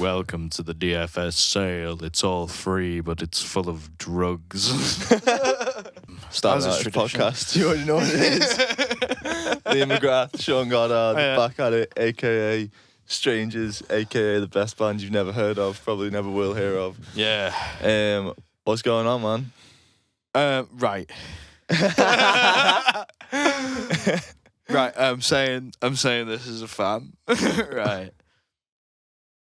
welcome to the DFS sale. It's all free, but it's full of drugs. Starting out this podcast. You already know what it is. Liam McGrath, Sean Goddard, back at it, a.k.a. Strangers, a.k.a. the best band you've never heard of, probably never will hear of. Yeah. What's going on, man? Right. Right, I'm saying this as a fan. Right.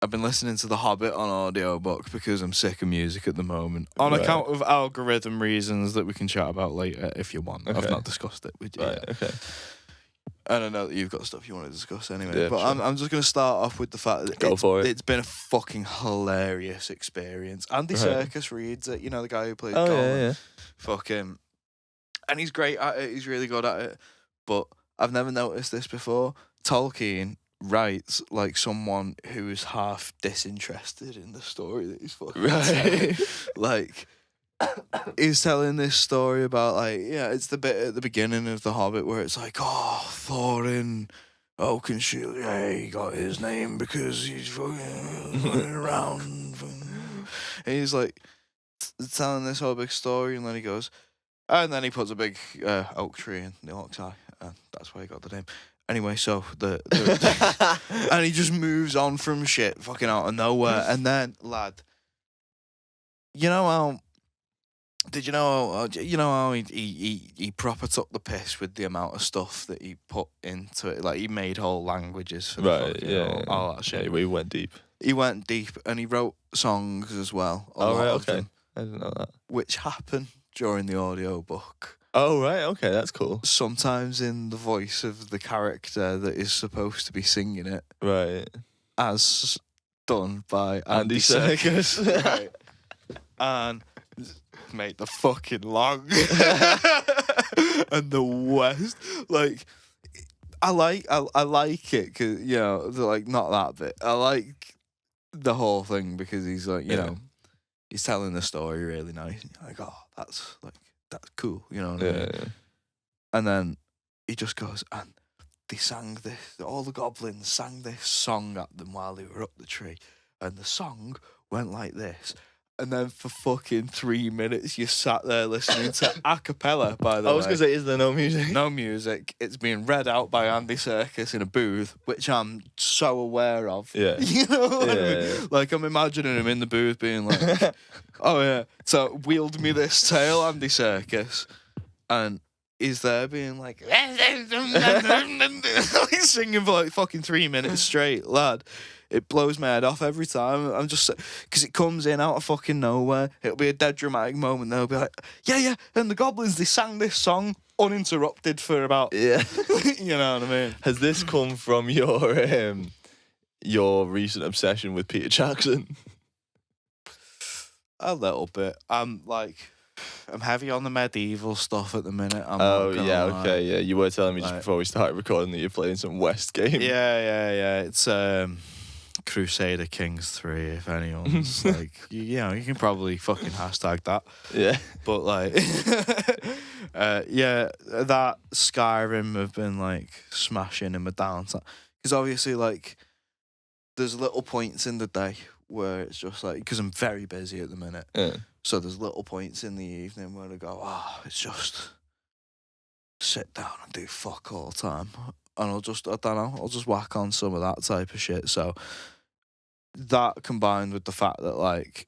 I've been listening to The Hobbit on audiobook because I'm sick of music at the moment. On account of algorithm reasons that we can chat about later if you want. Okay. I've not discussed it with you yet. Okay. And I know that you've got stuff you want to discuss anyway. Yeah, but sure. I'm just going to start off with the fact that it's been a fucking hilarious experience. Andy Serkis reads it, you know, the guy who plays Gollum. Yeah. Fuck him. And he's great at it. He's really good at it. But I've never noticed this before. Tolkien writes like someone who is half disinterested in the story that he's fucking telling. Like, he's telling this story about, like, it's the bit at the beginning of The Hobbit where it's like, oh, Thorin Oakenshield, he got his name because he's fucking running around. And he's like telling this whole big story, and then he goes, and then he puts a big oak tree in the Orc's eye, and that's why he got the name. Anyway, so the and he just moves on from shit fucking out of nowhere. And then, lad, you know how he proper took the piss with the amount of stuff that he put into it. Like, he made whole languages for all that shit. Yeah, he went deep. He went deep, and he wrote songs as well. Okay. I didn't know that. Which happened during the audiobook. Oh, right, okay, that's cool. Sometimes in the voice of the character that is supposed to be singing it. Right. As done by Andy Serkis. Right. And, mate, the fucking long. And the West. Like, I like it, because, you know, like, not that bit. I like the whole thing because he's like, you know, he's telling the story really nice. And you're like, oh, that's cool, you know what I mean? Yeah. And then he just goes, and they sang this, all the goblins sang this song at them while they were up the tree, and the song went like this. And then for fucking 3 minutes, you sat there listening to a cappella, by the way. I was going to say, is there no music? No music. It's being read out by Andy Serkis in a booth, which I'm so aware of. Yeah. You know what I mean? Like, I'm imagining him in the booth being like, oh, yeah. So, wield me this tail, Andy Serkis. And he's there being like, he's singing for like fucking 3 minutes straight, lad. It blows my head off every time. I'm just, because it comes in out of fucking nowhere. It'll be a dead dramatic moment. They'll be like, yeah. And the goblins, they sang this song uninterrupted for about, you know what I mean? Has this come from your recent obsession with Peter Jackson? A little bit. I'm heavy on the medieval stuff at the minute. Okay. You were telling me just before we started recording that you're playing some West game. Yeah. It's Crusader Kings 3, if anyone's like, you can probably fucking hashtag that. Yeah. But like, that Skyrim have been like smashing in my downtime. Because obviously, like, there's little points in the day where it's just like, because I'm very busy at the minute. Yeah. So there's little points in the evening where I go, it's just sit down and do fuck all the time. And I'll just whack on some of that type of shit. So that combined with the fact that, like,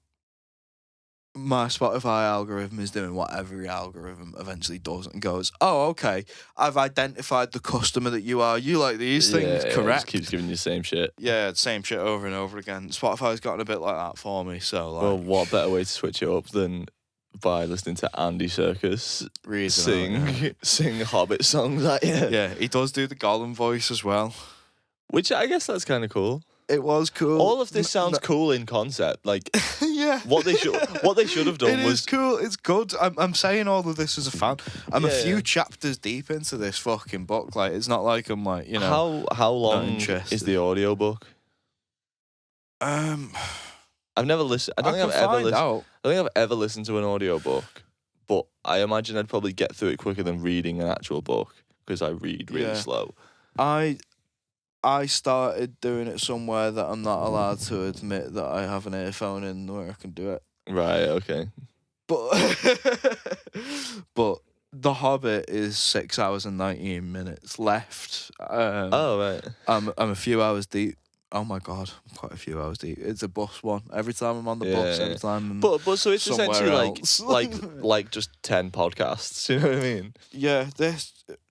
my Spotify algorithm is doing what every algorithm eventually does and goes, oh, okay, I've identified the customer that you are. You like these things, correct? It just keeps giving you the same shit. Yeah, same shit over and over again. Spotify's gotten a bit like that for me, so, like... Well, what better way to switch it up than by listening to Andy Serkis sing Hobbit songs at you? Yeah, he does do the Gollum voice as well. Which I guess that's kind of cool. It was cool. All of this sounds cool in concept. Like, yeah, what they should have done it was is cool. It's good. I'm saying all of this as a fan. I'm a few chapters deep into this fucking book. Like, it's not like I'm like, you know. How long is the audiobook? I've never listened. I don't think I've ever listened to an audiobook, but I imagine I'd probably get through it quicker than reading an actual book because I read really slow. I started doing it somewhere that I'm not allowed to admit that I have an earphone in where I can do it. Right. Okay. But The Hobbit is 6 hours and 19 minutes left. Right. I'm a few hours deep. Oh my god, I'm quite a few hours deep. It's a bus one. Every time I'm on the bus, every time. But so it's somewhere essentially else. like just 10 podcasts. You know what I mean? Yeah,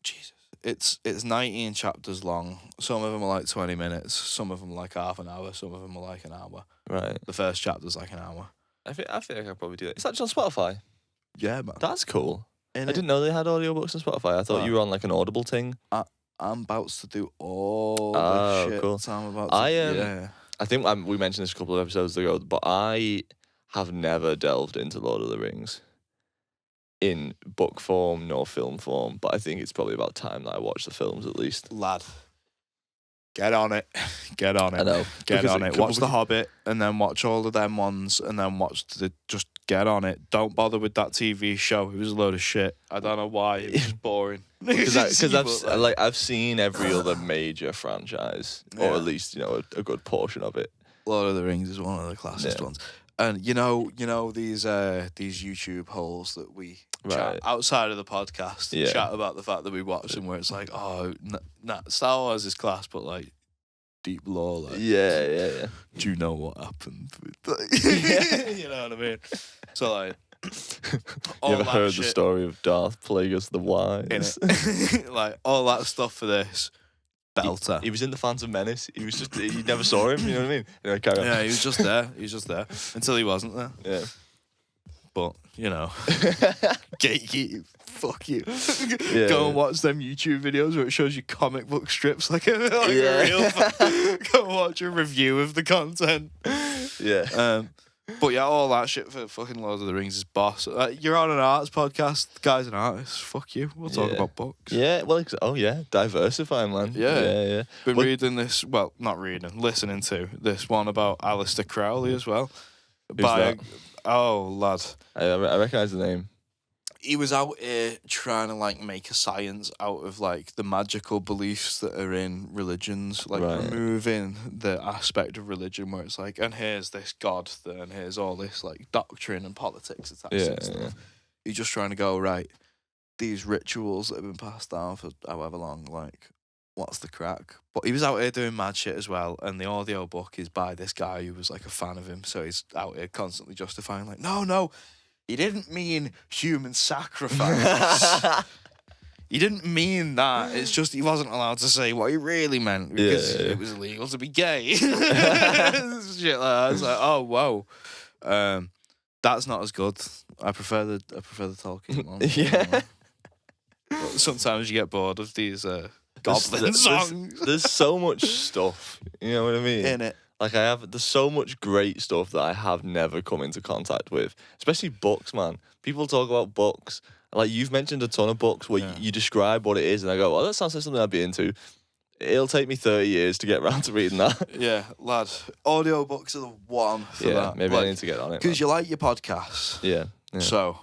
Jesus. It's 19 chapters long. Some of them are like 20 minutes. Some of them are like half an hour. Some of them are like an hour. Right. The first chapter's like an hour. I think I could probably do that. Is that just on Spotify? Yeah, man. That's cool. I didn't know they had audiobooks on Spotify. I thought you were on like an Audible thing. I'm about to do all the shit. Cool. I'm about to. I think we mentioned this a couple of episodes ago, but I have never delved into Lord of the Rings in book form nor film form. But I think it's probably about time that I watch the films at least. Lad, get on it. Get on it. I know. Get on it. Watch The Hobbit and then watch all of them ones and then watch just get on it. Don't bother with that TV show. It was a load of shit. I don't know why. It was just boring. Because I've seen every other major franchise, or at least a good portion of it. Lord of the Rings is one of the classiest ones. And you know these YouTube holes that we chat outside of the podcast, chat about the fact that we watch them, where it's like, oh, Star Wars is class, but like deep lore, like yeah. Do you know what happened? You know what I mean? So like, you ever heard the story of Darth Plagueis the Wise? Like all that stuff for this. Belter. He was in the Phantom Menace. He was just, you never saw him, you know what I mean? Anyway, carry on. Yeah, he was just there. Until he wasn't there. Yeah. But, gatekeep, fuck you. Go and watch them YouTube videos where it shows you comic book strips like a real. Go and watch a review of the content. Yeah. But yeah, all that shit for fucking Lord of the Rings is boss. You're on an arts podcast. The guy's an artist. Fuck you. We'll talk about books. Yeah, well, diversify, man. Yeah. Been reading this, well, not reading, listening to this one about Aleister Crowley as well. Who's that? Oh, lad. I recognise the name. He was out here trying to like make a science out of like the magical beliefs that are in religions, like removing the aspect of religion where it's like, and here's this god, and here's all this like doctrine and politics attached to stuff. Yeah. He's just trying to go, right, these rituals that have been passed down for however long, like, what's the crack? But he was out here doing mad shit as well, and the audio book is by this guy who was like a fan of him, so he's out here constantly justifying like, no, he didn't mean human sacrifice. He didn't mean that. It's just he wasn't allowed to say what he really meant because it was illegal to be gay. Shit like that. It's like, oh, whoa. That's not as good. I prefer the Tolkien one. Yeah. Sometimes you get bored of these goblin songs. There's so much stuff. You know what I mean? In it. Like there's so much great stuff that I have never come into contact with, especially books, man. People talk about books. Like you've mentioned a ton of books where you describe what it is, and I go, well, that sounds like something I'd be into. It'll take me 30 years to get around to reading that. Yeah, lad. Audiobooks are the one for that. Maybe I need to get on it. Because you like your podcasts. Yeah. So,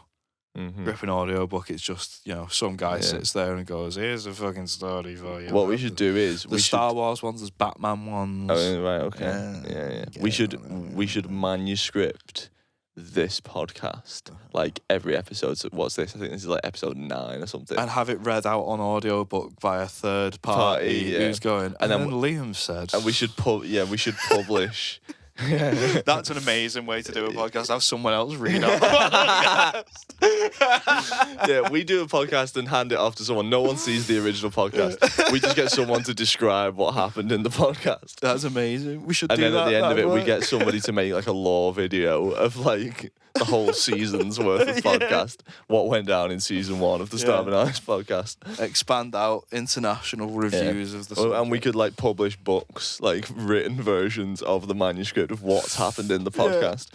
rip an audiobook, it's just, some guy sits there and goes, here's a fucking story for you. What we should do is... The Star Wars ones, there's Batman ones. Oh, right, okay. Yeah. We should manuscript this podcast, like every episode. So what's this? I think this is like episode 9 or something. And have it read out on audiobook by a third party who's going, and then Liam said... And we should publish... Yeah. That's an amazing way to do a podcast. Have someone else read out the podcast. Yeah, we do a podcast and hand it off to someone. No one sees the original podcast. We just get someone to describe what happened in the podcast. That's amazing. We should do that. And then at the end of it, we get somebody to make like a lore video of like the whole season's worth of podcast. What went down in season 1 of the Starving Artist podcast. Expand out international reviews of the subject. And we could like publish books, like written versions of the manuscript of what's happened in the podcast.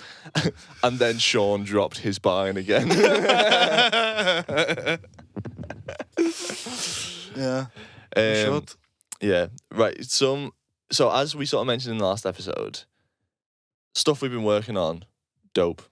And then Sean dropped his bine again. Yeah. We should. Yeah. Right. So as we sort of mentioned in the last episode, stuff we've been working on, dope.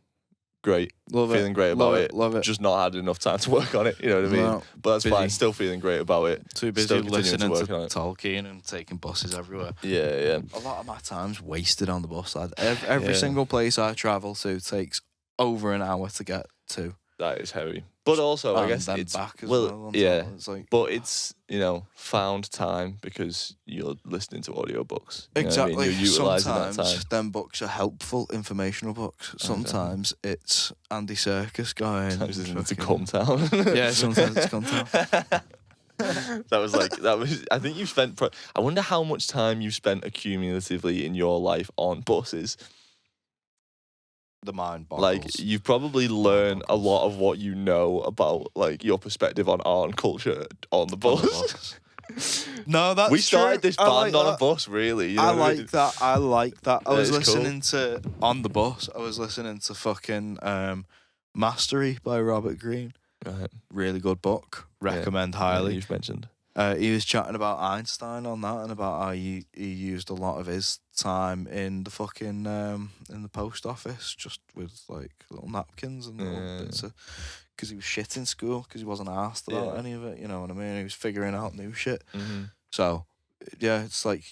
great. Feeling great about it. Love it. Just not had enough time to work on it, you know what I mean? No, but that's busy. fine. Still feeling great about it. Too busy Still continuing listening work to on it. Tolkien and taking buses everywhere. Yeah. A lot of my time's wasted on the bus. Every single place I travel to takes over an hour to get to. That is heavy. But also, I guess then it's back as well, well. yeah. It's like, but it's found time because you're listening to audiobooks. You know exactly. what I mean? You're utilising Sometimes that time. them books are helpful, informational books. Sometimes it's Andy Serkis going. Sometimes it's Come Town. Yeah, sometimes it's Come Town. that was. I think you've spent. I wonder how much time you've spent accumulatively in your life on buses. The mind boggles. Like, you've probably learned a lot of what you know about, like, your perspective on art and culture on the bus. No, that's we started true. this band like on that. a bus, really. You know I what like that. I like that. I was That is listening to on the bus. I was listening to fucking Mastery by Robert Greene. Right. Really good book. Recommend Yeah, highly. you've mentioned. He was chatting about Einstein on that and about how he used a lot of his time in the fucking in the post office just with like little napkins and little bits of, because he was shit in school because he wasn't asked about any of it. You know what I mean? He was figuring out new shit. Mm-hmm. So yeah, it's like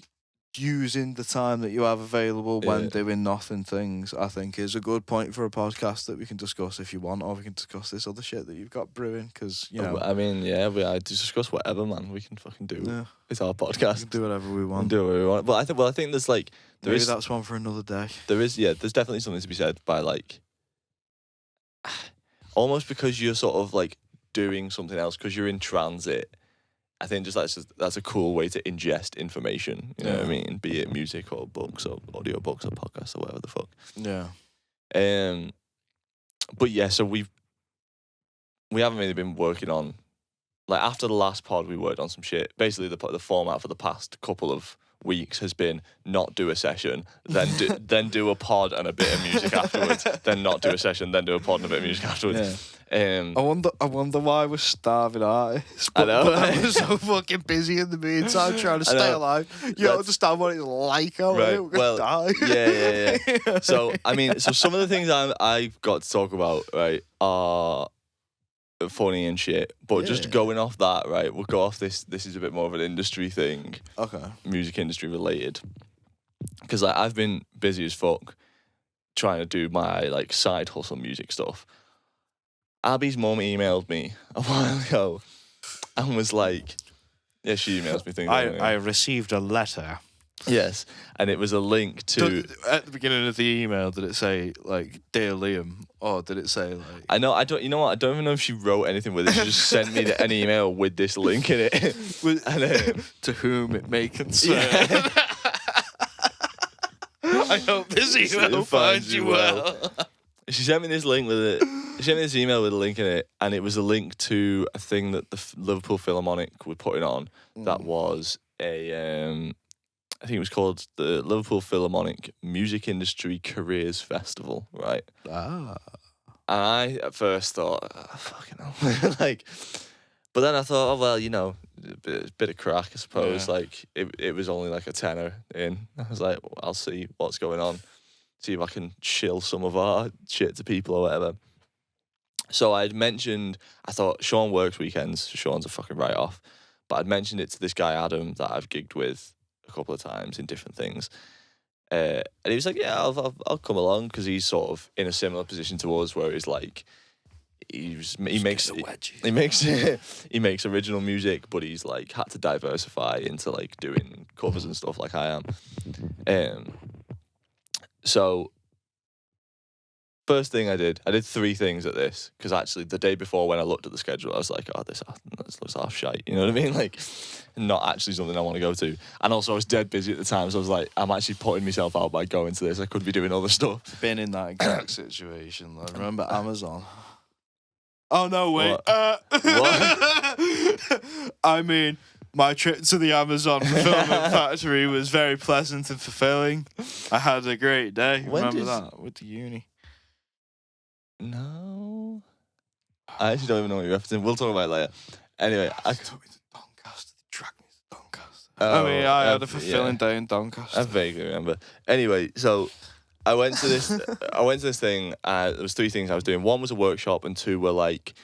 using the time that you have available when doing nothing things, I think, is a good point for a podcast that we can discuss if you want, or we can discuss this other shit that you've got brewing, because, you know... I mean, I discuss whatever, man. We can fucking do. Yeah. It's our podcast. We can do whatever we We want. can do whatever we want. But I think there's like... Maybe that's one for another day. There's definitely something to be said by, like... Almost because you're sort of, like, doing something else, because you're in transit... I think that's a cool way to ingest information. You know what I mean? Be it music or books or audio books or podcasts or whatever the fuck. Yeah. But yeah, so we haven't really been working on, like, after the last pod we worked on some shit. Basically the format for the past couple of weeks has been not do a session, then do a pod and a bit of music afterwards, then not do a session, then do a pod and a bit of music afterwards. Yeah. I wonder why we're starving artists. I know. But I was so fucking busy in the meantime trying to stay alive. You don't understand what it's like out here. We're gonna die. Yeah. So I mean, some of the things I've got to talk about, right, are funny and shit. But just going off that, right, we'll go off this. This is a bit more of an industry thing. Okay. Music industry related. Because like I've been busy as fuck trying to do my like side hustle music stuff. Abby's mum emailed me a while ago and was like, yeah, she emails me things. I received a letter. Yes, and it was a link to... At the beginning of the email, did it say, like, Dear Liam? Or did it say, like... I know, you know what, I don't even know if she wrote anything with it. She just sent me an email with this link in it. To whom it may concern. Yeah. I hope this email finds you well. She sent me this link with it. She sent me this email with a link in it, and it was a link to a thing that the Liverpool Philharmonic were putting on. That was a, I think it was called the Liverpool Philharmonic Music Industry Careers Festival, right? Ah. And I at first thought, fucking hell, like, but then I thought, oh well, you know, a bit of crack, I suppose. Yeah. Like it was only like a tenner in. I was like, well, I'll see what's going on. See if I can shill some of our shit to people or whatever. So I'd mentioned, I thought Sean works weekends. Sean's a fucking write-off. But I'd mentioned it to this guy, Adam, that I've gigged with a couple of times in different things. And he was like, yeah, I'll come along, because he's sort of in a similar position to us where he's like, he makes original music, but he's like had to diversify into like doing covers and stuff like I am. So first thing I did 3 things at this, because actually the day before when I looked at the schedule, I was like, oh, this looks half shite, you know what I mean? Like, not actually something I want to go to. And also I was dead busy at the time, so I was like, I'm actually putting myself out by going to this. I could be doing other stuff. Been in that exact situation, though. Remember Amazon? Oh, no, wait. What? I mean, my trip to the Amazon fulfillment factory was very pleasant and fulfilling. I had a great day. Remember that? With the uni. No. I actually don't even know what you're referencing. We'll talk about it later. Anyway. They took me to Doncaster. They dragged me to Doncaster. I mean, I had a fulfilling day in Doncaster. I vaguely remember. Anyway, so I went to this thing. There was 3 things I was doing. 1 was a workshop, and 2 were like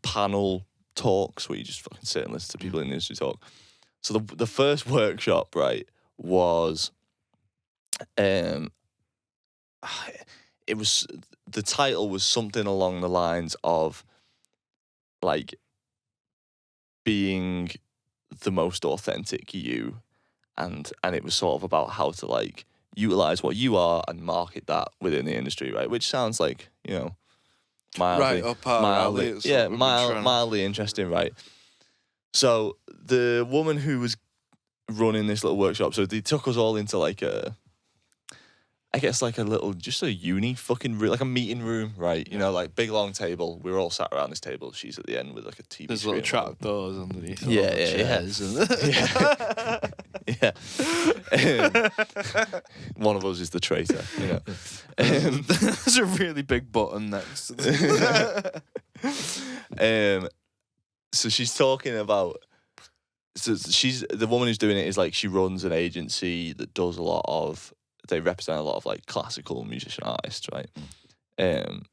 panel talks where you just fucking sit and listen to people in the industry talk. So the first workshop, right, was it was, the title was something along the lines of like being the most authentic you, and it was sort of about how to like utilize what you are and market that within the industry, right? Which sounds like, you know, mildly interesting, right? So the woman who was running this little workshop, so they took us all into like I guess like a little, just a uni fucking like a meeting room, right? You know, like big long table. We were all sat around this table. She's at the end with like a TV. There's screen little trap doors underneath. Yeah. One of us is the traitor, you know. There's a really big button next to this. So she's talking about. So she's the woman who's doing it is like, she runs an agency that does a lot of. They represent a lot of like classical musician artists, right? And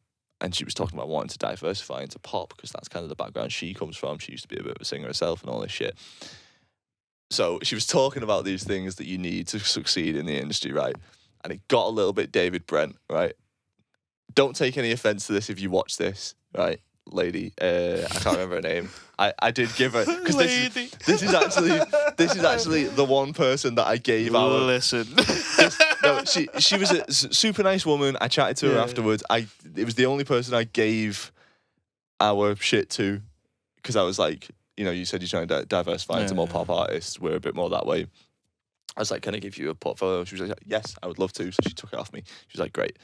she was talking about wanting to diversify into pop because that's kind of the background she comes from. She used to be a bit of a singer herself and all this shit. So she was talking about these things that you need to succeed in the industry, right? And it got a little bit David Brent, right? Don't take any offense to this if you watch this, right? Lady, I can't remember her name. I did give her, because this is actually the one person that I gave our. Listen. No, she was a super nice woman. I chatted to her afterwards. It was the only person I gave our shit to, because I was like, you know, you said you're trying to diversify into more pop artists. We're a bit more that way. I was like, can I give you a portfolio? She was like, yes, I would love to. So she took it off me. She was like, great.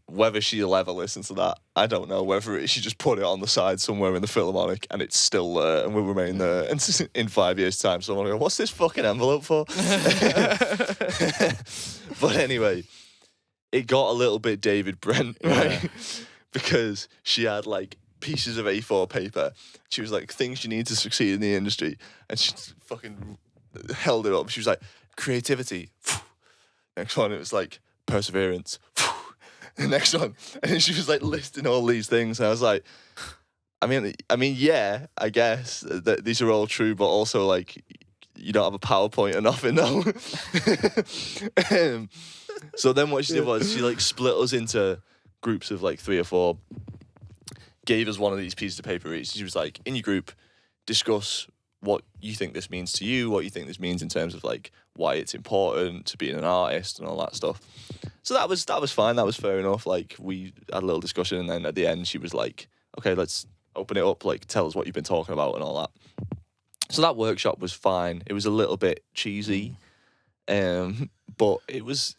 Whether she'll ever listen to that, I don't know. Whether she just put it on the side somewhere in the Philharmonic and it's still there and will remain there. And in 5 years' time, someone will go, what's this fucking envelope for? But anyway, it got a little bit David Brent, right? Because she had like pieces of A4 paper. She was like, things you need to succeed in the industry. And she fucking held it up. She was like, creativity. Next one, it was like perseverance. The next one, and then she was like listing all these things, and I was like, I mean, yeah, I guess that these are all true, but also like, you don't have a PowerPoint or nothing, though. So then what she did was she like split us into groups of like 3 or 4, gave us one of these pieces of paper each. She was like, in your group, discuss what you think this means to you, what you think this means in terms of like why it's important to being an artist and all that stuff. So that was fine. That was fair enough. Like, we had a little discussion, and then at the end she was like, okay, let's open it up. Like, tell us what you've been talking about and all that. So that workshop was fine. It was a little bit cheesy, but it was.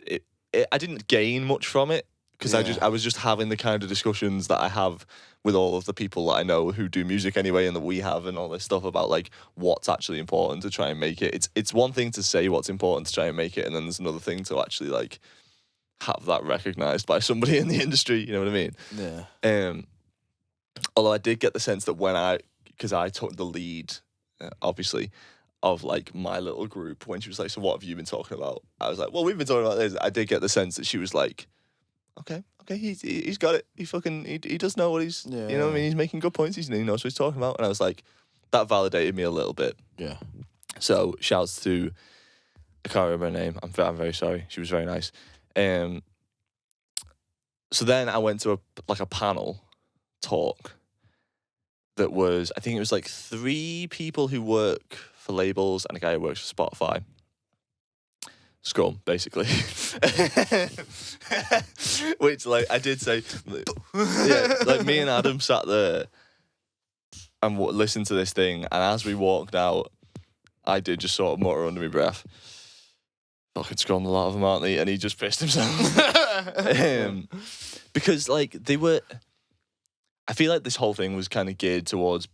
I didn't gain much from it because I was just having the kind of discussions that I have with all of the people that I know who do music anyway, and that we have, and all this stuff about like what's actually important to try and make it. It's one thing to say what's important to try and make it, and then there's another thing to actually like have that recognised by somebody in the industry. You know what I mean? Yeah. Although I did get the sense that because I took the lead, obviously, of like my little group, when she was like, so what have you been talking about? I was like, well, we've been talking about this. I did get the sense that she was like, okay, he's got it. He does know what he's, you know what I mean? He's making good points. He knows what he's talking about. And I was like, that validated me a little bit. Yeah. So shouts to, I can't remember her name. I'm very sorry. She was very nice. So then I went to a panel talk that was, I think it was like 3 people who work for labels and a guy who works for Spotify. Scrum, basically. Which, like, I did say, yeah, like me and Adam sat there and listened to this thing, and as we walked out, I did just sort of mutter under my breath, fucking Scrum, a lot of them, aren't they? And he just pissed himself. Because, like, I feel like this whole thing was kind of geared towards,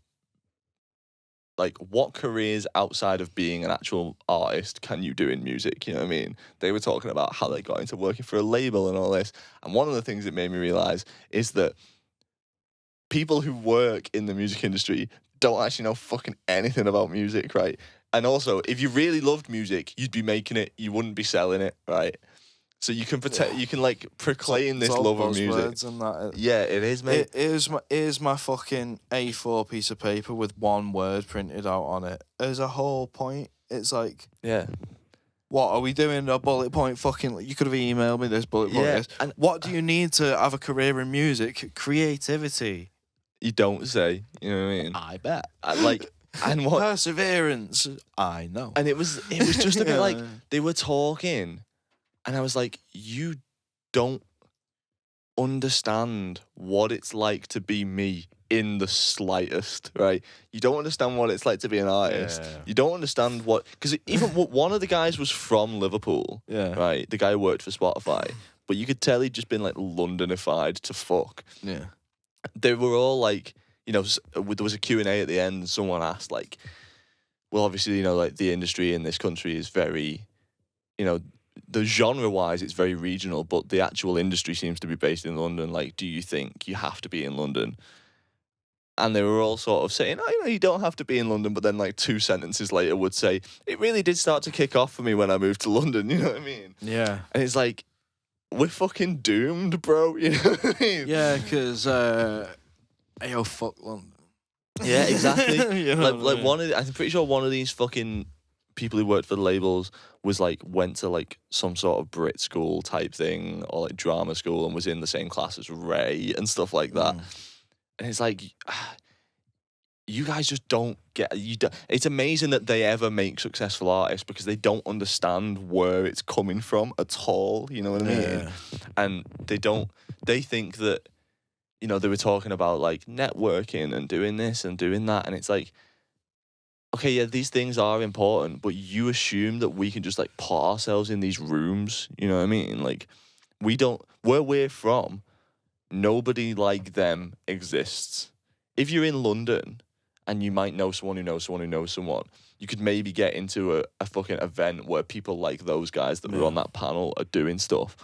like, what careers outside of being an actual artist can you do in music? You know what I mean? They were talking about how they got into working for a label and all this. And one of the things that made me realise is that people who work in the music industry don't actually know fucking anything about music, right? And also, if you really loved music, you'd be making it, you wouldn't be selling it, right? So you can you can like proclaim this love of music. And that. Yeah, it is, mate. Here's my fucking A4 piece of paper with one word printed out on it. There's a whole point. It's like, yeah. What are we doing? A bullet point? Fucking, you could have emailed me this bullet point. Yeah, And what do you need to have a career in music? Creativity. You don't say. You know what I mean? I bet. And what perseverance? I know. And it was just a bit like they were talking. And I was like, you don't understand what it's like to be me in the slightest, right? You don't understand what it's like to be an artist. Yeah. You don't understand what... Because even one of the guys was from Liverpool, right? The guy who worked for Spotify. But you could tell he'd just been, like, Londonified to fuck. Yeah. They were all, like... You know, there was a Q&A at the end and someone asked, like... Well, obviously, you know, like, the industry in this country is very... You know... The genre-wise, it's very regional, but the actual industry seems to be based in London. Like, do you think you have to be in London? And they were all sort of saying, oh, you know, you don't have to be in London. But then, like, 2 sentences later would say, it really did start to kick off for me when I moved to London. You know what I mean? Yeah. And it's like, we're fucking doomed, bro. You know what I mean? Yeah, because, yo, fuck London. Yeah, exactly. You know like I'm pretty sure one of these fucking people who worked for the labels was like went to like some sort of Brit school type thing or like drama school and was in the same class as Ray and stuff like that. And it's like, you guys just don't get. It's amazing that they ever make successful artists because they don't understand where it's coming from at all. You know what I mean? And they think that, you know, they were talking about like networking and doing this and doing that, and it's like, okay, yeah, these things are important, but you assume that we can just like put ourselves in these rooms. You know what I mean? Like, we don't. Where we're from, nobody like them exists. If you're in London and you might know someone who knows someone who knows someone, you could maybe get into a fucking event where people like those guys that were on that panel are doing stuff.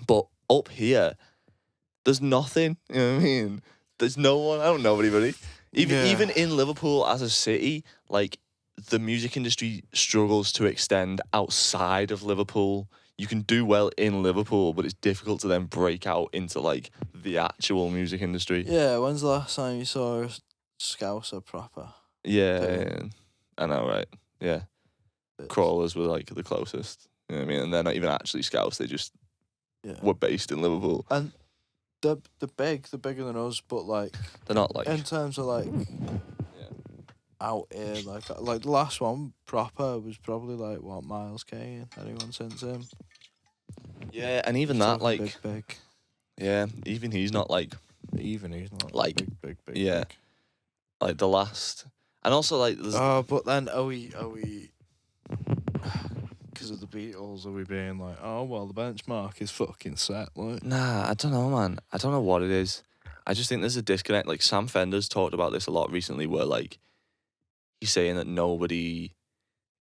But up here, there's nothing. You know what I mean? There's no one. I don't know anybody. Even in Liverpool as a city, like, the music industry struggles to extend outside of Liverpool. You can do well in Liverpool, but it's difficult to then break out into, like, the actual music industry. Yeah, when's the last time you saw a Scouser proper? Yeah, I know, right? Yeah. Crawlers were, like, the closest. You know what I mean? And they're not even actually Scouts, they just were based in Liverpool. And they're bigger than us, but, like... They're not, like... In terms of, like... out here, like the last one proper was probably like what, Miles Kane? Anyone since him? Yeah, and even that, like, big. Yeah, even he's not like. Even he's not like big. Yeah, big. Like the last, and also like. But then are we? Because of the Beatles, are we being like, oh well, the benchmark is fucking set? Like, nah, I don't know, man. I don't know what it is. I just think there's a disconnect. Like, Sam Fender's talked about this a lot recently, where like. He's saying that nobody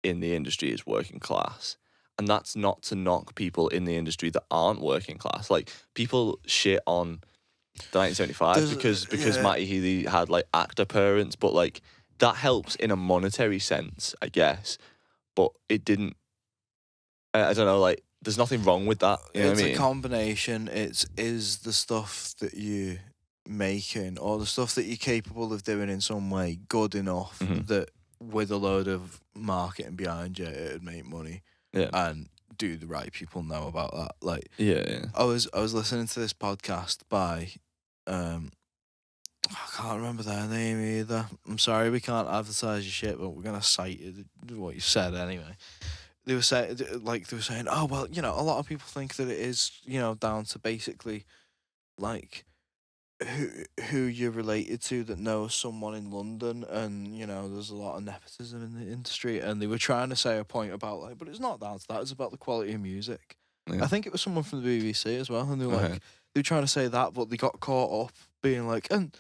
in the industry is working class. And that's not to knock people in the industry that aren't working class. Like, people shit on the 1975 because Matty Healy had, like, actor parents, but, like, that helps in a monetary sense, I guess. But it didn't... I don't know, like, there's nothing wrong with that. You know what I mean? It's a combination. Is the stuff that you... making or the stuff that you're capable of doing in some way good enough that with a load of marketing behind you it would make money, and do the right people know about that? Like, I was listening to this podcast by I can't remember their name either. I'm sorry, we can't advertise your shit, but we're gonna cite what you said anyway. They were saying, oh well, you know, a lot of people think that it is, you know, down to basically like who you're related to that knows someone in London, and you know there's a lot of nepotism in the industry, and they were trying to say a point about like, but it's not down to that, it's about the quality of music. I think it was someone from the BBC as well, and they were like, they were trying to say that, but they got caught up being like, and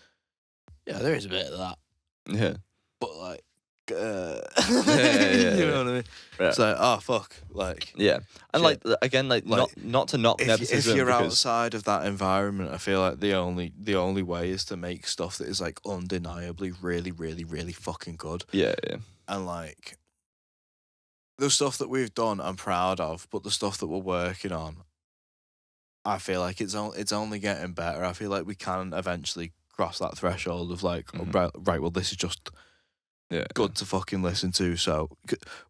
yeah, there is a bit of that, but like you know what I mean? It's like, oh fuck, like, and shit. like again, like not to knock nepotism. If you're outside of that environment, I feel like the only way is to make stuff that is like undeniably really, really, really fucking good. Yeah. And like, the stuff that we've done, I'm proud of, but the stuff that we're working on, I feel like it's only getting better. I feel like we can eventually cross that threshold of like, right, well, this is just good to fucking listen to. So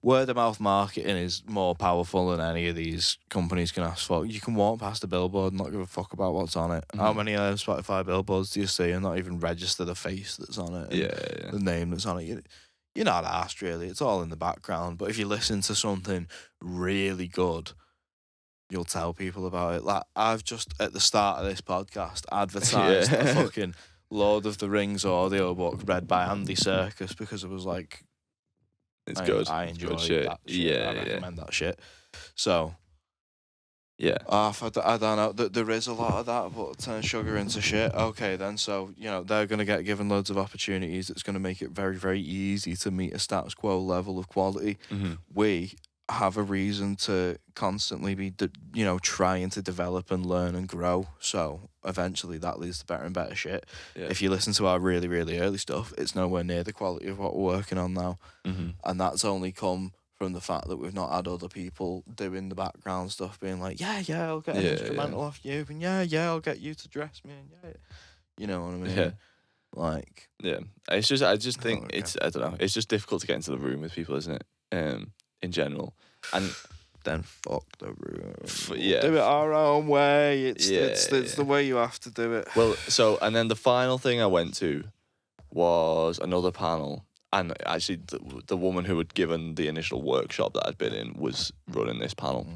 word of mouth marketing is more powerful than any of these companies can ask for. You can walk past a billboard and not give a fuck about what's on it. How many Spotify billboards do you see and not even register the face that's on it? The name that's on it. You're not asked really. It's all in the background. But if you listen to something really good, you'll tell people about it. Like I've just at the start of this podcast advertised a fucking Lord of the Rings audiobook read by Andy Serkis because it was like, it's good. I enjoy that shit. Yeah, I recommend that shit. So, yeah. I don't know. There is a lot of that, but turn sugar into shit. Okay, then. So, they're going to get given loads of opportunities. It's going to make it very, very easy to meet a status quo level of quality. We have a reason to constantly be, trying to develop and learn and grow. So eventually that leads to better and better shit. Yeah. If you listen to our really, really early stuff, it's nowhere near the quality of what we're working on now. And that's only come from the fact that we've not had other people doing the background stuff, being like, yeah, I'll get an instrumental off you, and yeah, I'll get you to dress me, and you know what I mean? Yeah. Like, yeah. I just think it's, I don't know, it's just difficult to get into the room with people, isn't it? In general, and then fuck the room. Do it our own way. It's the way you have to do it. Well, and then the final thing I went to was another panel, and actually the woman who had given the initial workshop that I'd been in was running this panel.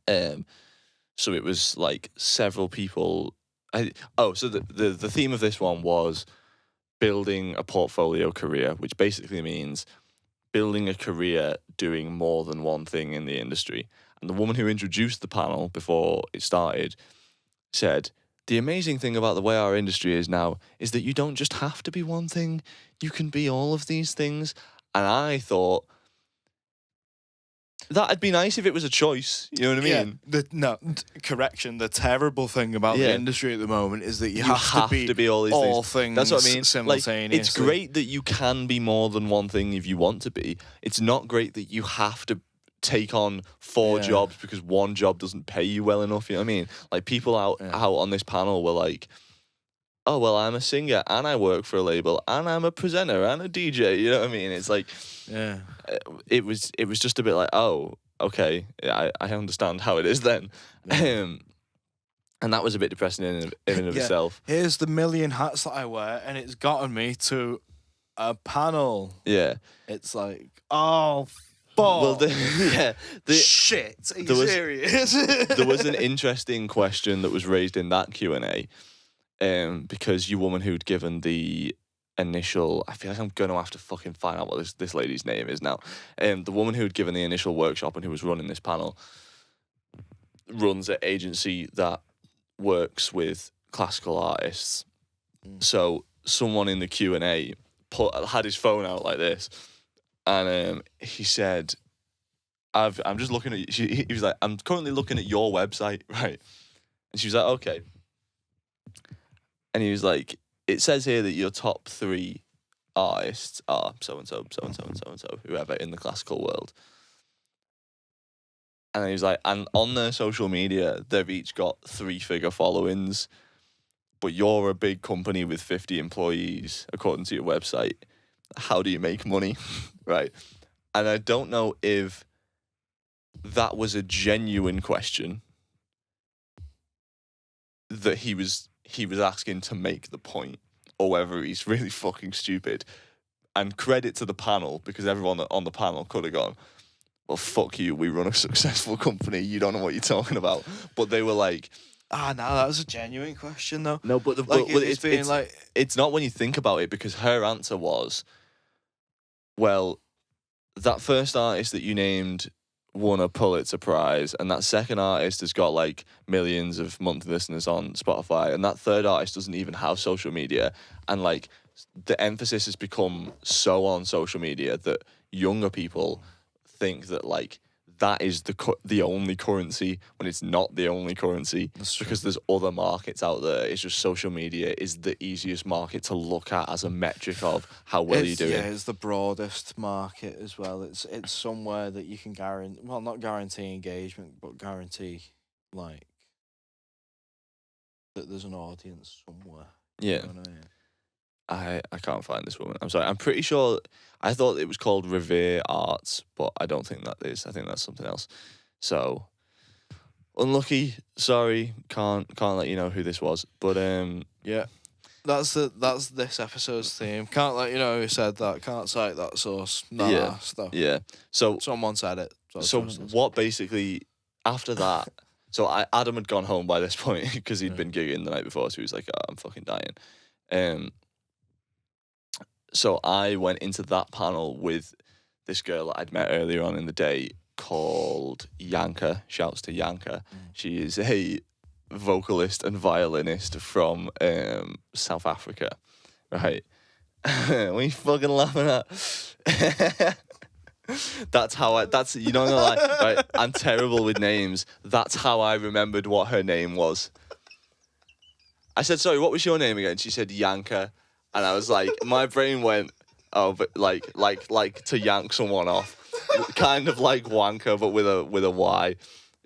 So it was like several people. So the theme of this one was building a portfolio career, which basically means building a career doing more than one thing in the industry. And the woman who introduced the panel before it started said, the amazing thing about the way our industry is now is that you don't just have to be one thing, you can be all of these things. And I thought, that'd be nice if it was a choice, you know what I mean? Correction, the terrible thing about the industry at the moment is that you have to be all these things. That's what I mean. Simultaneously. Like, it's great that you can be more than one thing if you want to be. It's not great that you have to take on 4 jobs because one job doesn't pay you well enough, you know what I mean? Like, people out on this panel were like, oh, well, I'm a singer and I work for a label and I'm a presenter and a DJ, you know what I mean? It's like, it was just a bit like, oh, okay, I understand how it is then. And that was a bit depressing in and of itself. Here's the million hats that I wear and it's gotten me to a panel. Yeah. It's like, oh, fuck. Well, shit, are you serious? There was an interesting question that was raised in that Q&A. Because you woman who'd given the initial, I feel like I'm going to have to fucking find out what this lady's name is now. The woman who'd given the initial workshop and who was running this panel runs an agency that works with classical artists. So someone in the Q&A had his phone out like this, and he said, I'm just looking at, he was like, I'm currently looking at your website, right? And she was like, okay. And he was like, it says here that your top 3 artists are so-and-so, so-and-so, and so-and-so, whoever in the classical world. And he was like, and on their social media, they've each got 3-figure followings, but you're a big company with 50 employees, according to your website. How do you make money? Right. And I don't know if that was a genuine question that he was asking to make the point, or whether he's really fucking stupid. And credit to the panel, because everyone on the panel could have gone, well, fuck you, we run a successful company, you don't know what you're talking about. But they were like, no, that was a genuine question, though. No, but it's not when you think about it, because her answer was, well, that first artist that you named won a Pulitzer Prize, and that second artist has got like millions of monthly listeners on Spotify, and that third artist doesn't even have social media, and like the emphasis has become so on social media that younger people think that like that is the only currency when it's not the only currency, because there's other markets out there. It's just social media is the easiest market to look at as a metric of how well you're doing. Yeah, it's the broadest market as well. It's somewhere that you can not guarantee engagement, but guarantee like that there's an audience somewhere. Yeah. You know what I mean? I can't find this woman. I'm sorry. I'm pretty sure I thought it was called Revere Arts, but I don't think that is. I think that's something else. So unlucky. Sorry, can't let you know who this was. But yeah, that's this episode's theme. Can't let you know who said that. Can't cite that source. Stuff. Yeah. So someone said it. So what basically after that? So Adam had gone home by this point because he'd been gigging the night before. So he was like, oh, I'm fucking dying. So I went into that panel with this girl that I'd met earlier on in the day called Yanka. Shouts to Yanka. She is a vocalist and violinist from South Africa. Right? What are you fucking laughing at? That's you know, like, right, I'm terrible with names. That's how I remembered what her name was. I said, sorry, what was your name again? She said Yanka. And I was like, my brain went, oh, but like to yank someone off, kind of like wanker, but with a Y.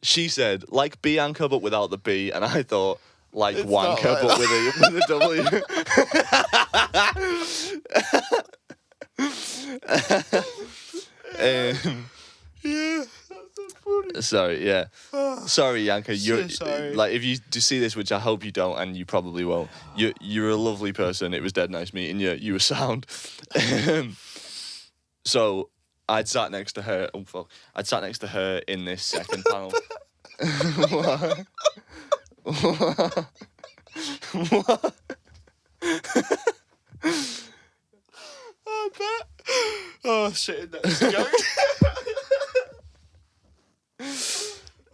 She said like Bianca, but without the B, and I thought like it's wanker, but with a W. Yeah. Sorry, yeah. Sorry, Yanka. You're sorry. Like, if you do see this, which I hope you don't, and you probably won't. You're a lovely person. It was dead nice meeting you. You were sound. So I'd sat next to her. Oh fuck! I'd sat next to her in this second panel. What? What? I bet. Oh shit! That's going.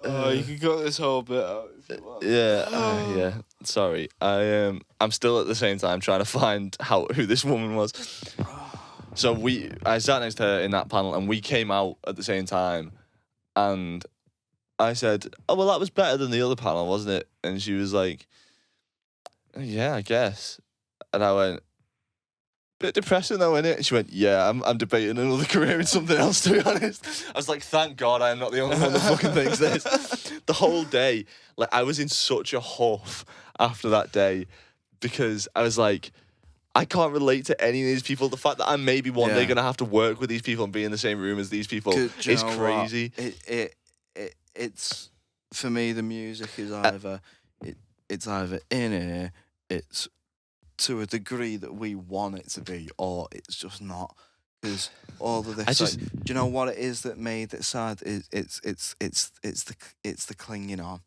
Oh, you can cut this whole bit out if you want. Yeah, yeah. Sorry, I'm still at the same time trying to find who this woman was. So I sat next to her in that panel, and we came out at the same time, and I said, "Oh well, that was better than the other panel, wasn't it?" And she was like, "Yeah, I guess." And I went, "Bit depressing though, innit?" And she went, "Yeah, I'm debating another career in something else, to be honest." I was like, "Thank God I am not the only one that fucking thinks this." The whole day, like, I was in such a huff after that day because I was like, I can't relate to any of these people. The fact that I'm maybe one day gonna have to work with these people and be in the same room as these people is crazy. It's for me. The music is either it's either in here, it's to a degree that we want it to be, or it's just not. Because all of this, do you know what it is that made it sad? It's the clinging on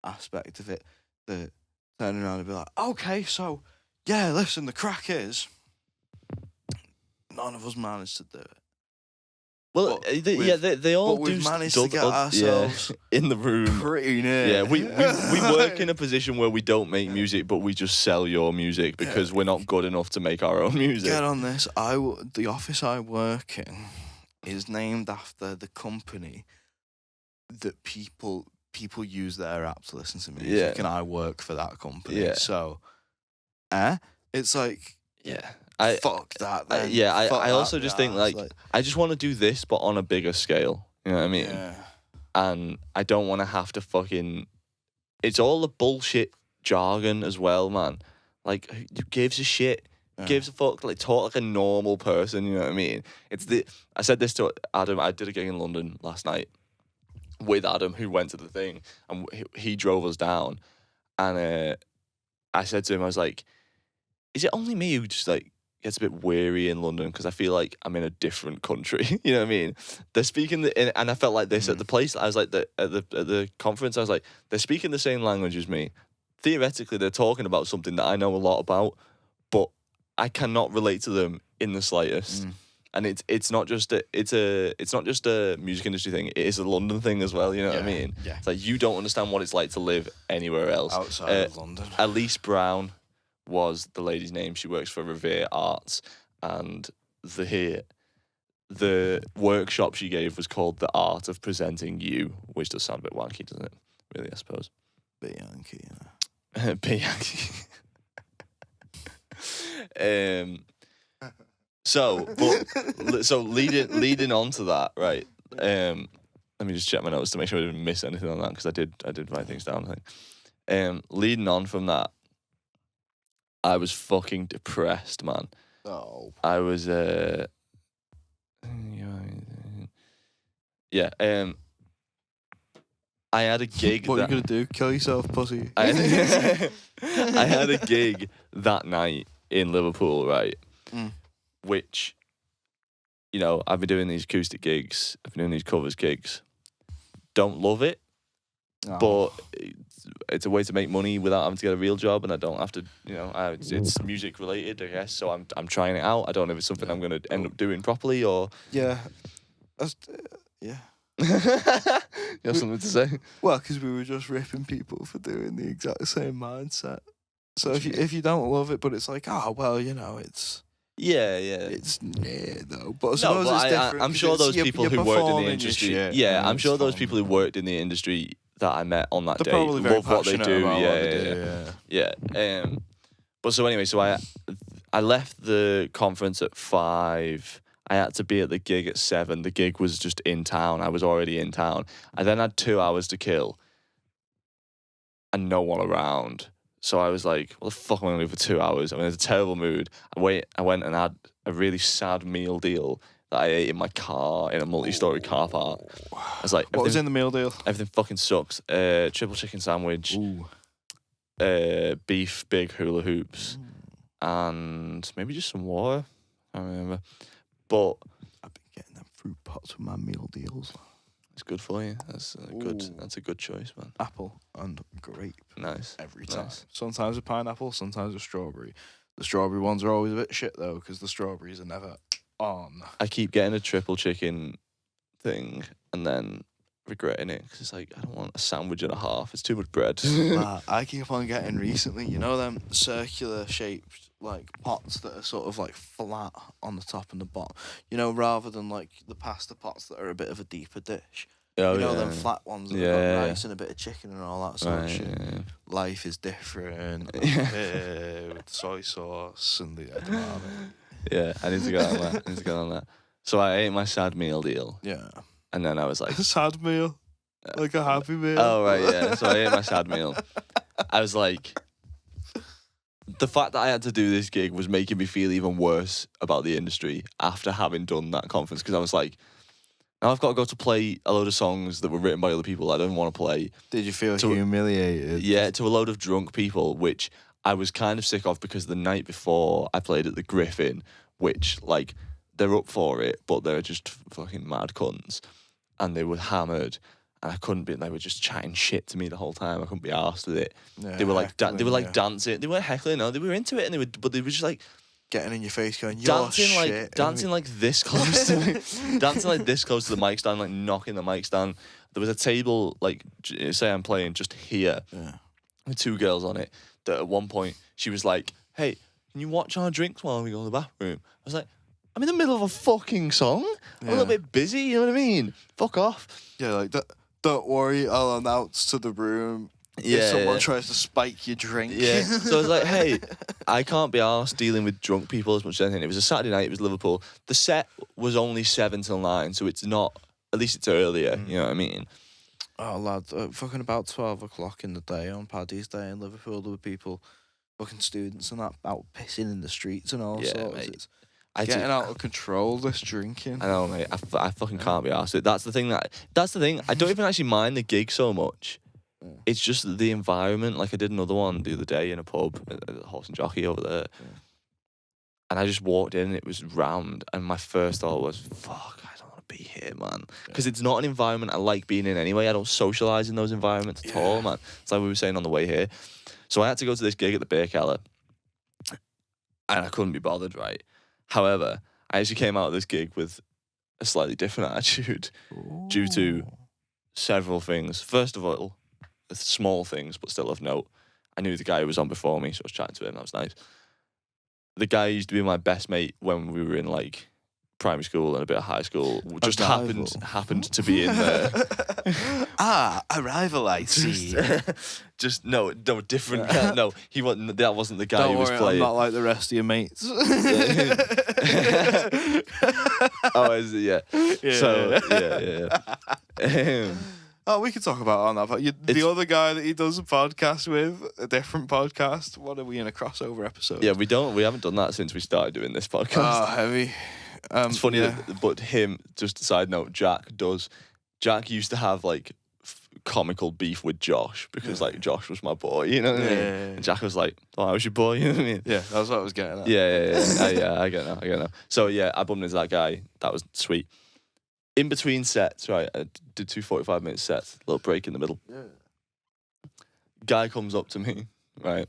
aspect of it. The turning around and be like, okay, so yeah, listen, the crack is none of us managed to do it. Well, they all do. We've managed to get ourselves in the room pretty near. Yeah, we work in a position where we don't make music, but we just sell your music because we're not good enough to make our own music. Get on this. The office I work in is named after the company that people use their app to listen to music, and I work for that company. Yeah. So, it's like fuck that. Then. I also just think like I just want to do this, but on a bigger scale. You know what I mean? Yeah. And I don't want to have to fucking. It's all the bullshit jargon as well, man. Like, who gives a shit? Gives a fuck? Like, talk like a normal person. You know what I mean? I said this to Adam. I did a gig in London last night with Adam, who went to the thing, and he drove us down. And I said to him, I was like, "Is it only me who just like gets a bit weary in London? Because I feel like I'm in a different country." You know what I mean? They're speaking and I felt like this at the place. I was like at the conference. I was like, they're speaking the same language as me. Theoretically, they're talking about something that I know a lot about, but I cannot relate to them in the slightest. And it's not just a music industry thing. It is a London thing as well. You know what I mean? Yeah. It's like you don't understand what it's like to live anywhere else outside of London. Elise Brown was the lady's name. She works for Revere Arts, and the workshop she gave was called The Art of Presenting You, which does sound a bit wanky, doesn't it? Really, I suppose. Bit Yankee, you know. Bit Yankee. So leading on to that, right? Let me just check my notes to make sure I didn't miss anything on that, because I did write things down, I think. Leading on from that, I was fucking depressed, man. Oh. I was yeah. I had a gig. What are you gonna do? Kill yourself, pussy? I had a gig that night in Liverpool, right? Which, you know, I've been doing these acoustic gigs. I've been doing these covers gigs. Don't love it, but it's a way to make money without having to get a real job, and I don't have to, you know, it's music related, I guess. So I'm trying it out. I don't know if it's something I'm gonna end up doing properly or. Yeah. Yeah. You have something to say? Well, because we were just ripping people for doing the exact same mindset. So if you don't love it, but it's like, oh well, you know, it's. Yeah. It's though. But I suppose it's different. I'm sure those people who worked in the industry. Yeah, I'm sure those people who worked in the industry that I met on that day probably very love what they do. Yeah. But so anyway, so I left the conference at 5. I had to be at the gig at 7. The gig was just in town. I was already in town. I then had 2 hours to kill and no one around. So I was like, what the fuck am I going to do for 2 hours? I'm in a terrible mood. I went and had a really sad meal deal that I ate in my car in a multi-story car park. I was like, what was in the meal deal? Everything fucking sucks. Triple chicken sandwich, beef big hula hoops, and maybe just some water. I don't remember. But I've been getting them fruit pots with my meal deals. It's good for you. That's a good choice, man. Apple and grape. Nice. Every time. Nice. Sometimes with pineapple, sometimes with strawberry. The strawberry ones are always a bit shit though, because the strawberries are never on. I keep getting a triple chicken thing and then regretting it, because it's like, I don't want a sandwich and a half. It's too much bread. I keep on getting recently, you know, them circular shaped like pots that are sort of like flat on the top and the bottom. You know, rather than like the pasta pots that are a bit of a deeper dish. Oh, you know, them flat ones that have got rice and a bit of chicken and all that sort of shit. Yeah. Life is different. With soy sauce and the edamame. Yeah, I need to get on that. So I ate my sad meal deal. Yeah. And then I was like... A sad meal? Like a happy meal? Oh, right, yeah. So I ate my sad meal. I was like... The fact that I had to do this gig was making me feel even worse about the industry after having done that conference, because I was like, now I've got to go to play a load of songs that were written by other people I don't want to play. Did you feel humiliated? Yeah, to a load of drunk people, which I was kind of sick of, because the night before I played at the Griffin, which, like, they're up for it, but they're just fucking mad cunts. And they were hammered. And I couldn't be. They were just chatting shit to me the whole time. I couldn't be arsed with it. Yeah, they were like, dancing. They weren't heckling. No, they were into it, and they were just like getting in your face, going, "You're dancing shit." Dancing like this close to me, dancing like this close to the mic stand, like knocking the mic stand. There was a table, like, say I'm playing just here, with 2 girls on it. That at one point she was like, "Hey, can you watch our drinks while we go to the bathroom?" I was like, I'm in the middle of a fucking song. I'm a little bit busy. You know what I mean? Fuck off. Yeah, like that. Don't worry, I'll announce to the room if someone tries to spike your drink. Yeah. So I was like, hey, I can't be arsed dealing with drunk people as much as anything. It was a Saturday night, it was Liverpool. The set was only 7 till 9, so it's not, at least it's earlier, you know what I mean? Oh, lad, fucking about 12 o'clock in the day on Paddy's Day in Liverpool, there were people, fucking students and that, out pissing in the streets and all sorts. Mate. It's getting out of control, this drinking. I know, mate. I fucking can't be arsed. That's the thing. I don't even actually mind the gig so much. It's just the environment. Like, I did another one the other day in a pub at the Horse and Jockey over there. And I just walked in and it was rammed. And my first thought was, fuck, I don't want to be here, man. Because it's not an environment I like being in anyway. I don't socialise in those environments at all, man. It's like we were saying on the way here. So I had to go to this gig at the Beer Keller. And I couldn't be bothered, right? However, I actually came out of this gig with a slightly different attitude due to several things. First of all, small things, but still of note. I knew the guy who was on before me, so I was chatting to him. That was nice. The guy used to be my best mate when we were in, like, primary school and a bit of high school. Just happened to be in there. Arrival, I see. Just no, different. No, he wasn't. That wasn't the guy Don't who was worry, playing. I'm not like the rest of your mates. Oh, is it? Yeah. So yeah. Oh, we could talk about it on that. But the other guy that he does a podcast with, a different podcast. What are we in a crossover episode? Yeah, we haven't done that since we started doing this podcast. Oh, heavy. It's funny, but him. Just a side note, Jack used to have like comical beef with Josh because like Josh was my boy, you know what I mean? And Jack was like, "Oh, I was your boy," you know what I mean? Yeah, that's what I was getting at. Yeah. I get now. So yeah, I bumped into that guy. That was sweet. In between sets, right? I did 2 45-minute sets. Little break in the middle. Yeah. Guy comes up to me, right,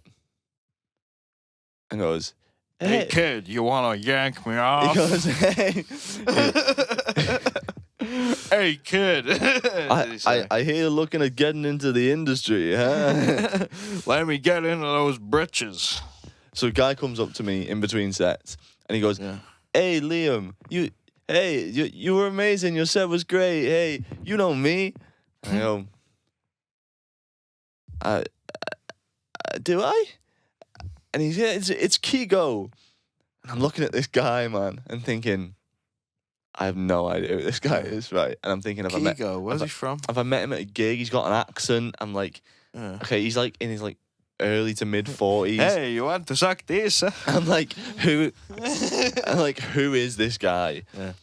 and goes, Hey kid, you wanna yank me off? He goes, "Hey." Hey kid. I hear you're looking at getting into the industry, huh? Let me get into those britches. So a guy comes up to me in between sets and he goes, "Hey Liam, you were amazing. Your set was great. Hey, you know me?" And I go, "Do I?" And he's, "Yeah, it's Kigo." And I'm looking at this guy, man, and thinking, I have no idea who this guy is, right? And I'm thinking, where's he from? Have I met him at a gig? He's got an accent. I'm like, okay, he's like in his like early to mid 40s. Hey, you want to suck this? I'm like, who is this guy? Yeah.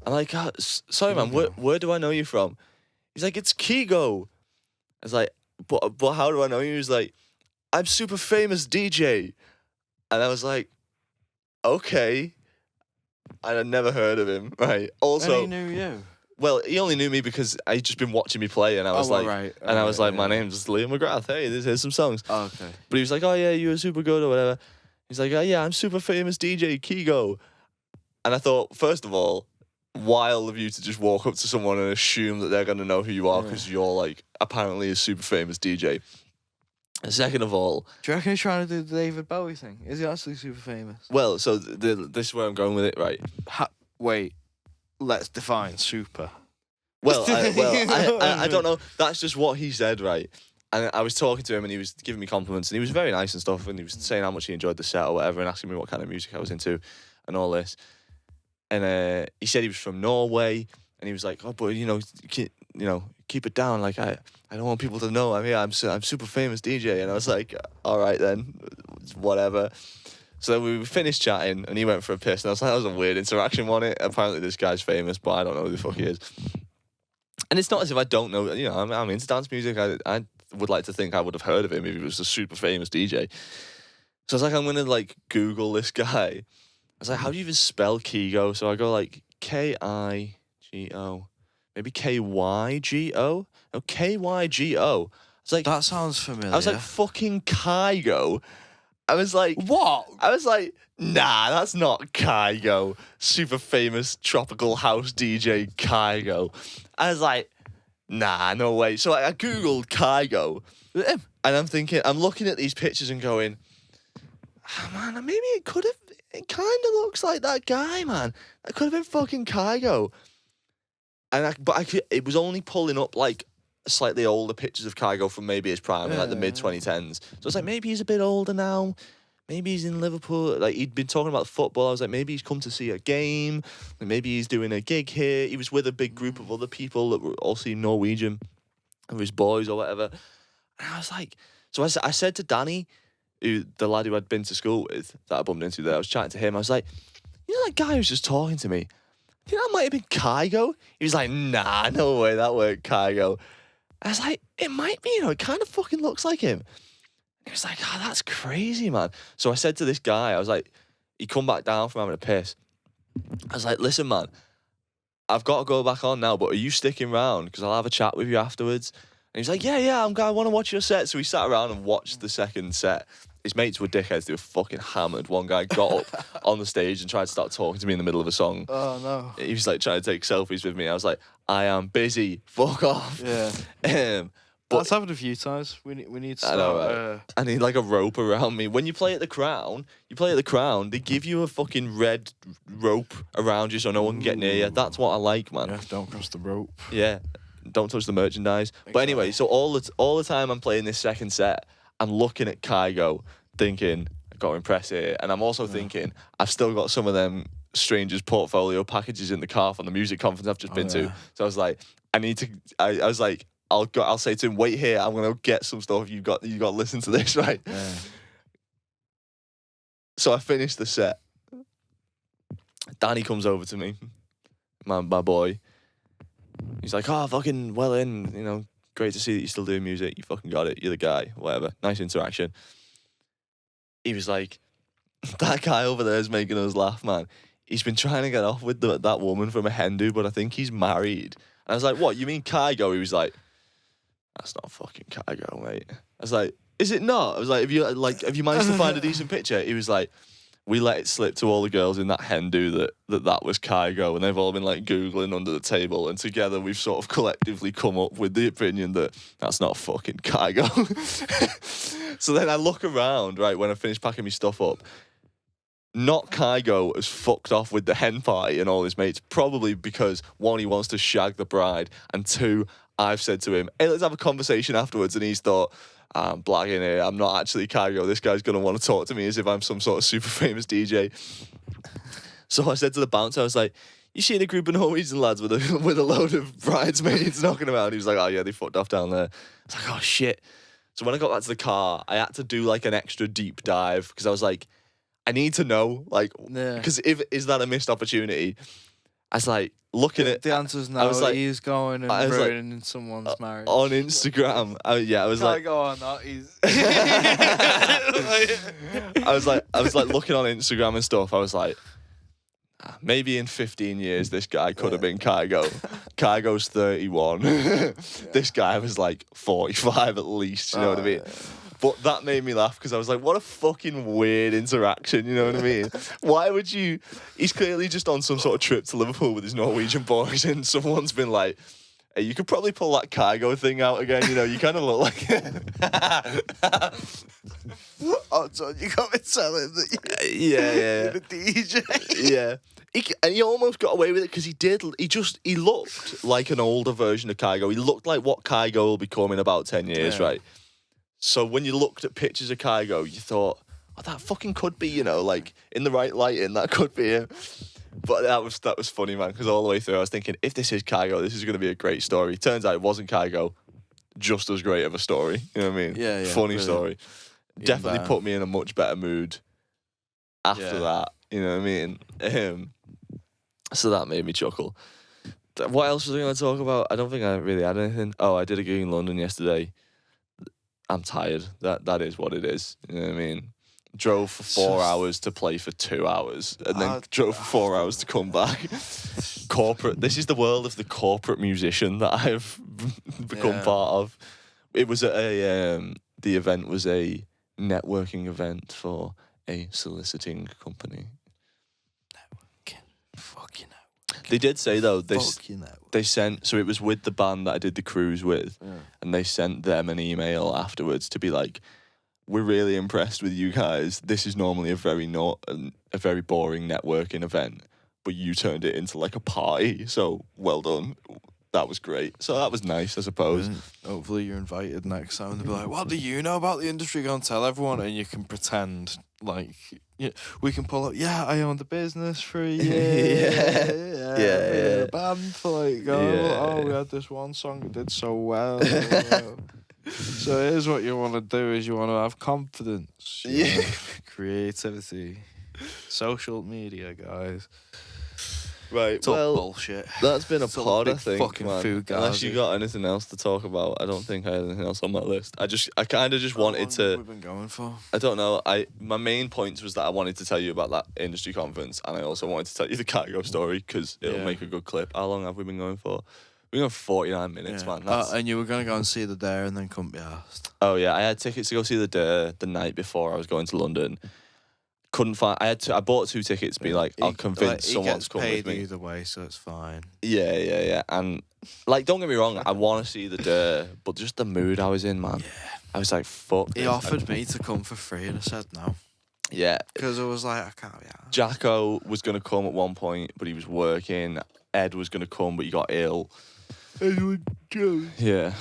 I'm like, sorry, man, where do I know you from? He's like, it's Kigo. I was like, but how do I know you? He's like, I'm super famous DJ. And I was like, okay. And I'd never heard of him, right? Also, and he knew you. Well, he only knew me because I'd just been watching me play, and I was my name's Liam McGrath. Hey, here's some songs. Oh, okay. But he was like, "Oh yeah, you were super good or whatever." He's like, "Oh yeah, I'm super famous DJ Kigo." And I thought, first of all, wild of you to just walk up to someone and assume that they're gonna know who you are because you're like apparently a super famous DJ. And second of all, do you reckon he's trying to do the David Bowie thing? Is he actually super famous? Well, so this is where I'm going with it, right? Wait, let's define super. Well, I don't know. That's just what he said, right? And I was talking to him, and he was giving me compliments, and he was very nice and stuff, and he was saying how much he enjoyed the set or whatever, and asking me what kind of music I was into, and all this. And he said he was from Norway, and he was like, "Oh, but keep it down. Like I don't want people to know. I mean, I'm super famous DJ." And I was like, "All right then, whatever." So we finished chatting, and he went for a piss, and I was like, "That was a weird interaction, wasn't it?" Apparently, this guy's famous, but I don't know who the fuck he is. And it's not as if I don't know. You know, I'm into dance music. I would like to think I would have heard of him if he was a super famous DJ. So I was like, I'm gonna like Google this guy. I was like, how do you even spell Kigo? So I go like Kigo, maybe Kygo. No, Kygo. I was like, that sounds familiar. I was like, fucking Kygo. I was like, what? I was like, nah, that's not Kygo. Super famous tropical house DJ Kygo. I was like, nah, no way. So I Googled Kygo. And I'm thinking, I'm looking at these pictures and going, oh, man, maybe it kind of looks like that guy, man. That could have been fucking Kygo. It was only pulling up like slightly older pictures of Kygo from maybe his prime in like the mid 2010s. So it's like, maybe he's a bit older now. Maybe he's in Liverpool. Like, he'd been talking about football. I was like, maybe he's come to see a game. And maybe he's doing a gig here. He was with a big group of other people that were also Norwegian, or his boys or whatever. And I was like, so I said to Danny, the lad who I'd been to school with, that I bumped into there, I was chatting to him. I was like, you know that guy who's just talking to me? You know that might have been Kygo? He was like, nah, no way, that weren't Kygo. I was like, it might be, it kind of fucking looks like him. He was like, oh, that's crazy, man. So I said to this guy, I was like, he come back down from having a piss. I was like, listen, man, I've got to go back on now, but are you sticking around? Because I'll have a chat with you afterwards. And he's like, yeah, I want to watch your set. So we sat around and watched the second set. His mates were dickheads. They were fucking hammered. One guy got up on the stage and tried to start talking to me in the middle of a song. Oh, no. He was like trying to take selfies with me. I was like, I am busy. Fuck off. Yeah. That's happened a few times. We need to start. I know, right? I need like a rope around me. When you play at the Crown, they give you a fucking red rope around you so no one can get near you. That's what I like, man. Yeah, don't cross the rope. Yeah, don't touch the merchandise. Exactly. But anyway, so all the time I'm playing this second set, I'm looking at Kygo, thinking, I got to impress here. And I'm also thinking, I've still got some of them Strangers portfolio packages in the car from the music conference I've just been to. So I was like, I was like, I'll say to him, wait here, I'm gonna get some stuff. You got to listen to this, right? Yeah. So I finished the set. Danny comes over to me, my boy. He's like, oh, fucking well in, you know, great to see that you're still doing music. You fucking got it. You're the guy, whatever. Nice interaction. He was like, that guy over there is making us laugh, man. He's been trying to get off with that woman from a Hindu, but I think he's married. And I was like, what, you mean Kygo? He was like, that's not fucking Kygo, mate. I was like, is it not? I was like, have you managed to find a decent picture? He was like, we let it slip to all the girls in that Hindu that was Kygo, and they've all been like Googling under the table, and together we've sort of collectively come up with the opinion that that's not fucking Kygo. So then I look around, right, when I finish packing my stuff up. Not Kygo has fucked off with the hen party and all his mates, probably because, one, he wants to shag the bride, and two, I've said to him, hey, let's have a conversation afterwards, and he's thought, I'm blagging here, I'm not actually Kygo, this guy's going to want to talk to me as if I'm some sort of super famous DJ. So I said to the bouncer, I was like, you seen a group of Norwegian lads with a load of bridesmaids knocking around? He was like, oh yeah, they fucked off down there. I was like, oh shit. So when I got back to the car, I had to do like an extra deep dive, because I was like, I need to know, like, because is that a missed opportunity? I was like, looking at... The answer's no, like, he's going and ruining someone's marriage. On Instagram, I was can't like... go on that, he's... I was like looking on Instagram and stuff, I was like, maybe in 15 years this guy could have been Kygo. Kygo's 31. This guy was like 45 at least, you know what I mean? Yeah. But that made me laugh because I was like, what a fucking weird interaction, you know what I mean? Why would you... He's clearly just on some sort of trip to Liverpool with his Norwegian boys, and someone's been like, hey, you could probably pull that Kygo thing out again, you know, you kind of look like... Oh, so you got me telling that you're a DJ? Yeah. And he almost got away with it because he looked like an older version of Kygo. He looked like what Kygo will become in about 10 years, right? So when you looked at pictures of Kygo, you thought, oh, that fucking could be, you know, like, in the right lighting, that could be him. But that was funny, man, because all the way through I was thinking, if this is Kygo, this is going to be a great story. Turns out it wasn't Kygo, just as great of a story. You know what I mean? Yeah. Funny story. Definitely put me in a much better mood after that. You know what I mean? So that made me chuckle. What else was I going to talk about? I don't think I really had anything. Oh, I did a gig in London yesterday. I'm tired. That is what it is. You know what I mean? Drove for 4 hours to play for 2 hours, and then drove for 4 hours to come back. Corporate. This is the world of the corporate musician that I've become part of. It was the event was a networking event for a soliciting company. Fucking hell. They did say though they sent, so it was with the band that I did the cruise with, and they sent them an email afterwards to be like, we're really impressed with you guys. This is normally a very boring networking event, but you turned it into like a party. So well done. That was great. So that was nice, I suppose. Hopefully you're invited next time. They'll be like, what do you know about the industry? Go and tell everyone, and you can pretend like we can pull up. Yeah, I owned the business for a year. Yeah. Band for like, we had this one song that did so well. So here's what you want to do: is you want to have confidence, creativity, social media, guys. Right, it's all bullshit. That's been a pod, I think, fucking man. food guy. Unless you got anything else to talk about, I don't think I had anything else on my list. I kind of just wanted to... We've been going for? I don't know. My main points was that I wanted to tell you about that industry conference, and I also wanted to tell you the Kygo story, because it'll make a good clip. How long have we been going for? We've been going for 49 minutes, man. And you were going to go and see the Dare and then couldn't be asked. Oh, yeah. I had tickets to go see the Dare the night before I was going to London. couldn't find. I bought 2 tickets. Be like, I'll convince someone to come with me. Either way, so it's fine. Yeah. And like, don't get me wrong, I want to see the Dare, but just the mood I was in, man. Yeah. I was like, fuck. He offered me to come for free, and I said no. Yeah. Because I was like, I can't be out. Jacko was going to come at one point, but he was working. Ed was going to come, but he got ill. Edward Jones. Yeah.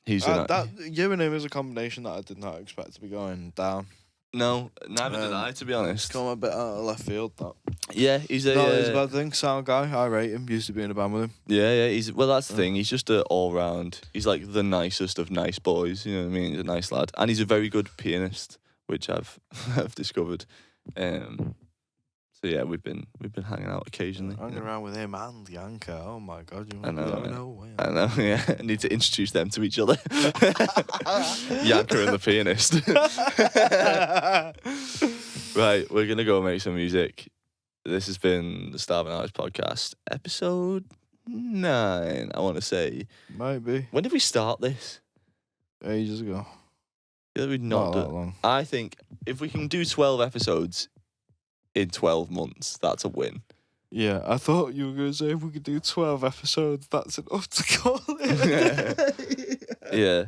He's you and him is a combination that I did not expect to be going down. No, neither did I, to be honest. Come a bit out of left field, that. Yeah, he's a... No, it's a bad thing. Sound guy. I rate him. Used to be in a band with him. Yeah. Well, that's the thing. He's just an all-round... He's like the nicest of nice boys, you know what I mean? He's a nice lad. And he's a very good pianist, which I've discovered. So yeah, we've been hanging out occasionally. Hanging around with him and Yanka. Oh my God, you I know. I know. Yeah, I need to introduce them to each other. Yanka and the pianist. Right, we're gonna go make some music. This has been the Starving Artist Podcast, episode 9. I want to say. Maybe. When did we start this? Ages ago. Yeah, we've not that long. I think if we can do 12 episodes in 12 months, that's a win. Yeah, I thought you were going to say if we could do 12 episodes, that's enough to call it. Yeah.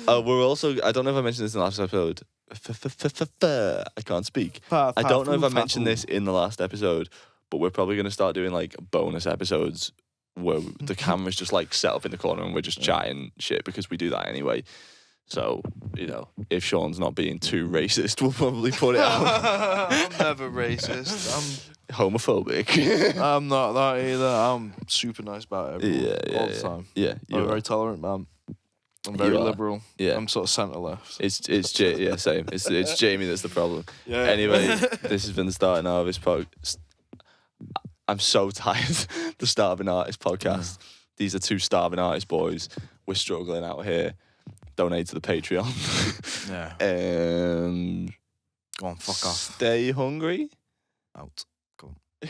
We're also, I don't know if I mentioned this in the last episode. I can't speak. I don't know if I mentioned this in the last episode, but we're probably going to start doing like bonus episodes where the camera's just like set up in the corner and we're just chatting shit because we do that anyway. So, you know, if Sean's not being too racist, we'll probably put it out. I'm never racist. I'm homophobic. I'm not that either. I'm super nice about everyone all the time. Yeah, I'm a very tolerant man. I'm very liberal. Yeah. I'm sort of centre left. It's same. It's Jamie that's the problem. Yeah. Anyway, this has been the Starting Artist podcast. I'm so tired. The Starving Artist podcast. These are 2 starving artist boys. We're struggling out here. Donate to the Patreon. Yeah. Go on, fuck off. Stay hungry. Out. Go on.